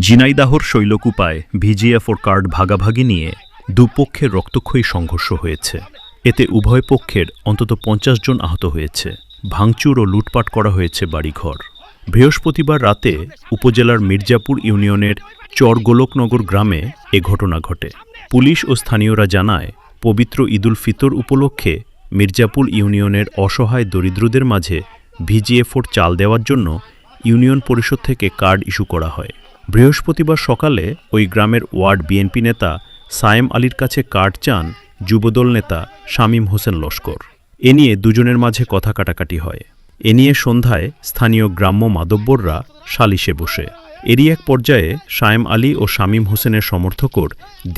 ঝিনাইদহর শৈলকুপায় ভিজিএফর card ভাগাভাগি নিয়ে দুপক্ষের রক্তক্ষয়ী সংঘর্ষ হয়েছে। এতে উভয় পক্ষের অন্তত ৫০ জন আহত হয়েছে। ভাঙচুর ও লুটপাট করা হয়েছে বাড়িঘর। বৃহস্পতিবার রাতে উপজেলার মির্জাপুর ইউনিয়নের চর গোলকনগর গ্রামে এ ঘটনা ঘটে। পুলিশ ও স্থানীয়রা জানায়, পবিত্র ঈদুল ফিতর উপলক্ষে মির্জাপুর ইউনিয়নের অসহায় দরিদ্রদের মাঝে ভিজিএফর চাল দেওয়ার জন্য ইউনিয়ন পরিষদ থেকে কার্ড ইস্যু করা হয়। বৃহস্পতিবার সকালে ওই গ্রামের ওয়ার্ড বিএনপি নেতা সায়েম আলীর কাছে কার্ড চান যুবদল নেতা শামীম হোসেন লস্কর। এ নিয়ে দুজনের মাঝে কথা কাটাকাটি হয়। এ নিয়ে সন্ধ্যায় স্থানীয় গ্রাম্য মাদব্বররা সালিশে বসে। এরই এক পর্যায়ে সায়েম আলী ও শামীম হোসেনের সমর্থকর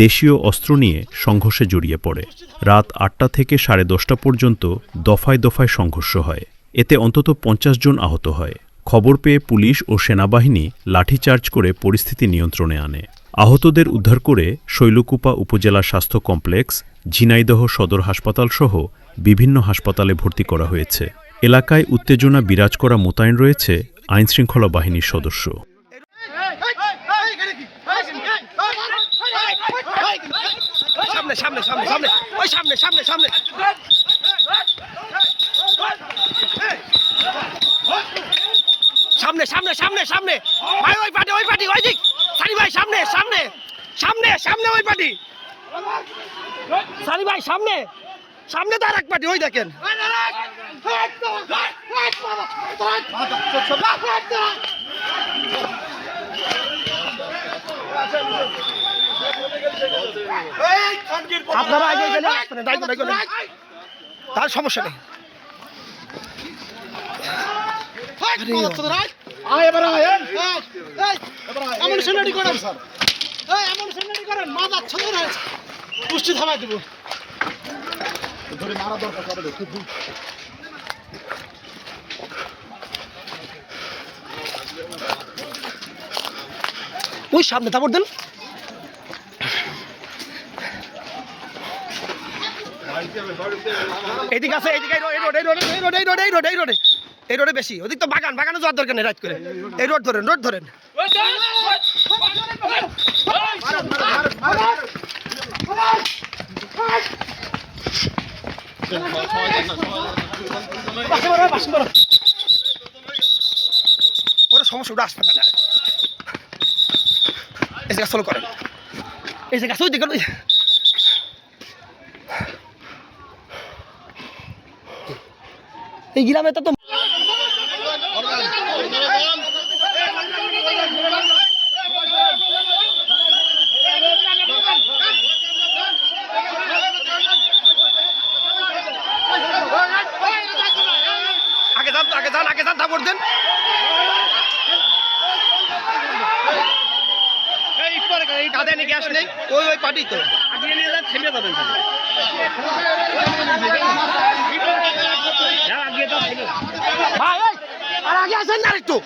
দেশীয় অস্ত্র নিয়ে সংঘর্ষে জড়িয়ে পড়ে। রাত ৮টা থেকে ১০:৩০ পর্যন্ত দফায় দফায় সংঘর্ষ হয়। এতে অন্তত ৫০ জন আহত হয়। খবর পেয়ে পুলিশ ও সেনাবাহিনী লাঠিচার্জ করে পরিস্থিতি নিয়ন্ত্রণে আনে। আহতদের উদ্ধার করে শৈলকুপা উপজেলা স্বাস্থ্য কমপ্লেক্স, ঝিনাইদহ সদর হাসপাতাল সহ বিভিন্ন হাসপাতালে ভর্তি করা হয়েছে। এলাকায় উত্তেজনা বিরাজ করা মোতায়েন রয়েছে আইনশৃঙ্খলা বাহিনীর সদস্য। সামনে সামনে সামনে সামনে ভাই, ওই পার্টি ওই দিক সানি ভাই, সামনে সামনে সামনে সামনে ওই পার্টি সানি ভাই, সামনে সামনে তো আরেক পার্টি, ওই দেখেন। আপনারা আগে গেলে তার সমস্যা নেই। পুষ্টি থামাই দেবো। ওই সামনে তারপর দেন। এইদিকে আছে, এইদিকে এই রোডে বেশি, ওদিক তো বাগানে যাওয়ার দরকার নেই। রাত করে এই রোড ধরেন। ওরা সমস্যা ওটা আসবে না। এই জায়গা চলো করেন, এই জায়গা ওই দিকে এই গ্রামে তো আগে যান তারপর দেন। কাঁধে নাকি গ্যাস নেই, ওই পার্টি তো থেমে যাবেন। ভাই আর আগে আসেন না একটু।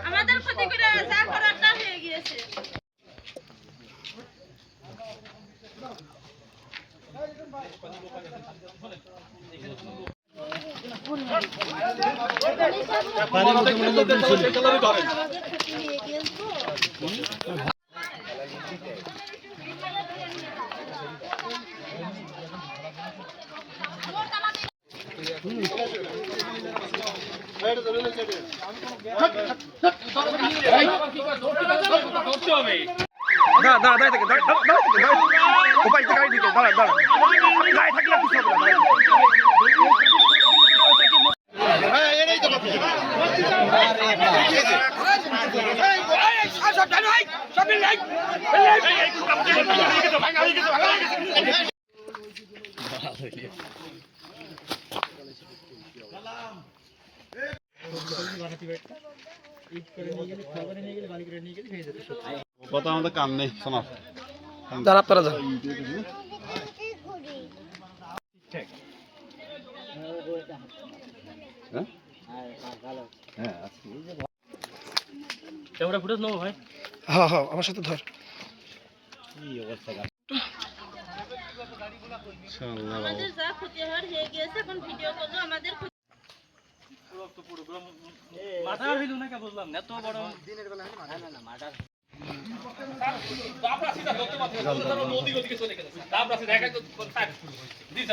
আমাদের ক্ষতি করে যা করার তা হয়ে গিয়েছে। কথা আমাদের কাম নেই শোনা যান আপনারা যান। ক্যামেরা ফুটেজ নেবো ভাই। হ্যাঁ হ্যাঁ আমার সাথে ধর। আমাদের যা ক্ষতি হওয়ার হয়ে গিয়েছে, এখন ভিডিও করলো আমাদের মাথা হইল না কে বুঝলাম না, এত বড় দিনের বেলা না না মাথা আমরা সিধা ধরতে পারছি না, নদী গতিকে চলে গেছে। আমরা সিধা একাই তো দিছ